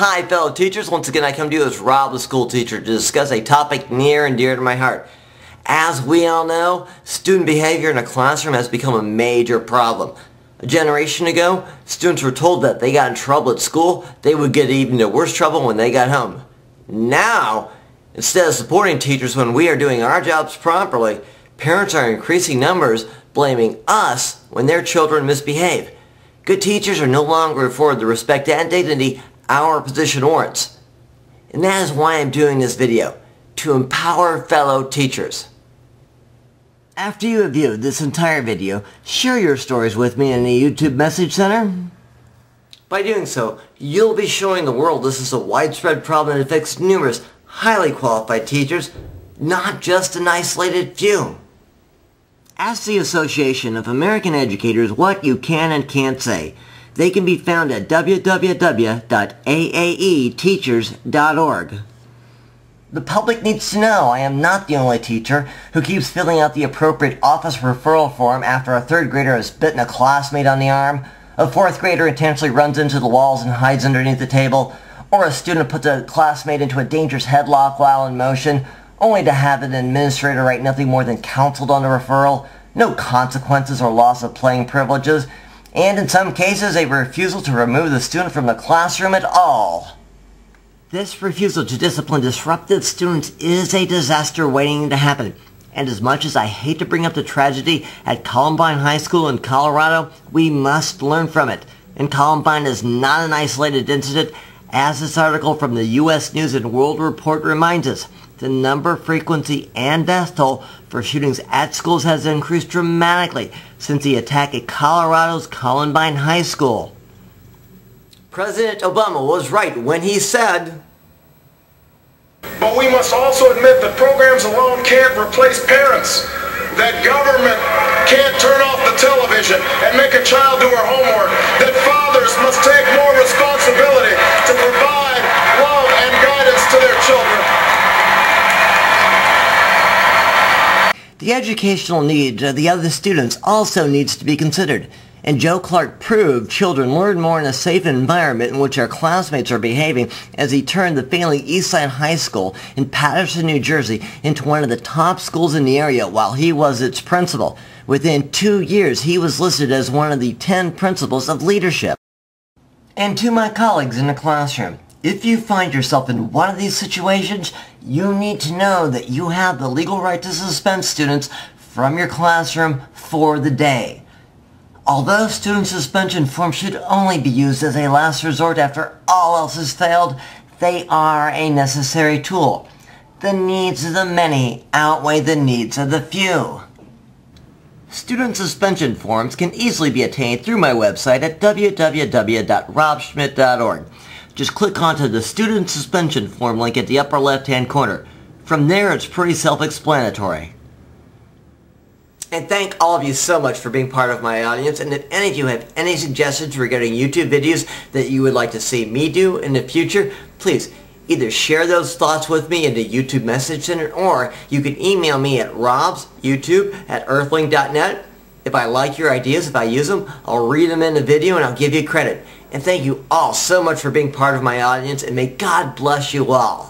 Hi fellow teachers, once again I come to you as Rob the school teacher to discuss a topic near and dear to my heart. As we all know, student behavior in a classroom has become a major problem. A generation ago, students were told that they got in trouble at school, they would get even worse trouble when they got home. Now, instead of supporting teachers when we are doing our jobs properly, parents are in increasing numbers blaming us when their children misbehave. Good teachers are no longer afforded the respect and dignity our position warrants. And that is why I'm doing this video, to empower fellow teachers. After you have viewed this entire video, share your stories with me in the YouTube message center. By doing so, you'll be showing the world this is a widespread problem that affects numerous highly qualified teachers, not just an isolated few. Ask the Association of American Educators what you can and can't say. They can be found at www.aaeteachers.org. The public needs to know I am not the only teacher who keeps filling out the appropriate office referral form after a third grader has bitten a classmate on the arm, a fourth grader intentionally runs into the walls and hides underneath the table, or a student puts a classmate into a dangerous headlock while in motion, only to have an administrator write nothing more than counseled on the referral, no consequences or loss of playing privileges, and in some cases a refusal to remove the student from the classroom at all. This refusal to discipline disruptive students is a disaster waiting to happen. And as much as I hate to bring up the tragedy at Columbine High School in Colorado, we must learn from it. And Columbine is not an isolated incident, as this article from the U.S. News and World Report reminds us. The number, frequency, and death toll for shootings at schools has increased dramatically since the attack at Colorado's Columbine High School. President Obama was right when he said, "But we must also admit that programs alone can't replace parents. That government can't turn off the television and make a child do her homework. That fathers must take more responsibility to provide love and guidance to their children." The educational needs of the other students also needs to be considered. And Joe Clark proved children learn more in a safe environment in which our classmates are behaving as he turned the failing Eastside High School in Paterson, New Jersey into one of the top schools in the area while he was its principal. Within 2 years, he was listed as one of the 10 principles of leadership. And to my colleagues in the classroom, if you find yourself in one of these situations, you need to know that you have the legal right to suspend students from your classroom for the day. Although student suspension forms should only be used as a last resort after all else has failed, they are a necessary tool. The needs of the many outweigh the needs of the few. Student suspension forms can easily be attained through my website at www.robschmidt.org. Just click onto the student suspension form link at the upper left-hand corner. From there, it's pretty self-explanatory. And thank all of you so much for being part of my audience, and if any of you have any suggestions regarding YouTube videos that you would like to see me do in the future, please either share those thoughts with me in the YouTube message center, or you can email me at robsyoutube@earthling.net. If I like your ideas, if I use them, I'll read them in the video and I'll give you credit. And thank you all so much for being part of my audience, and may God bless you all.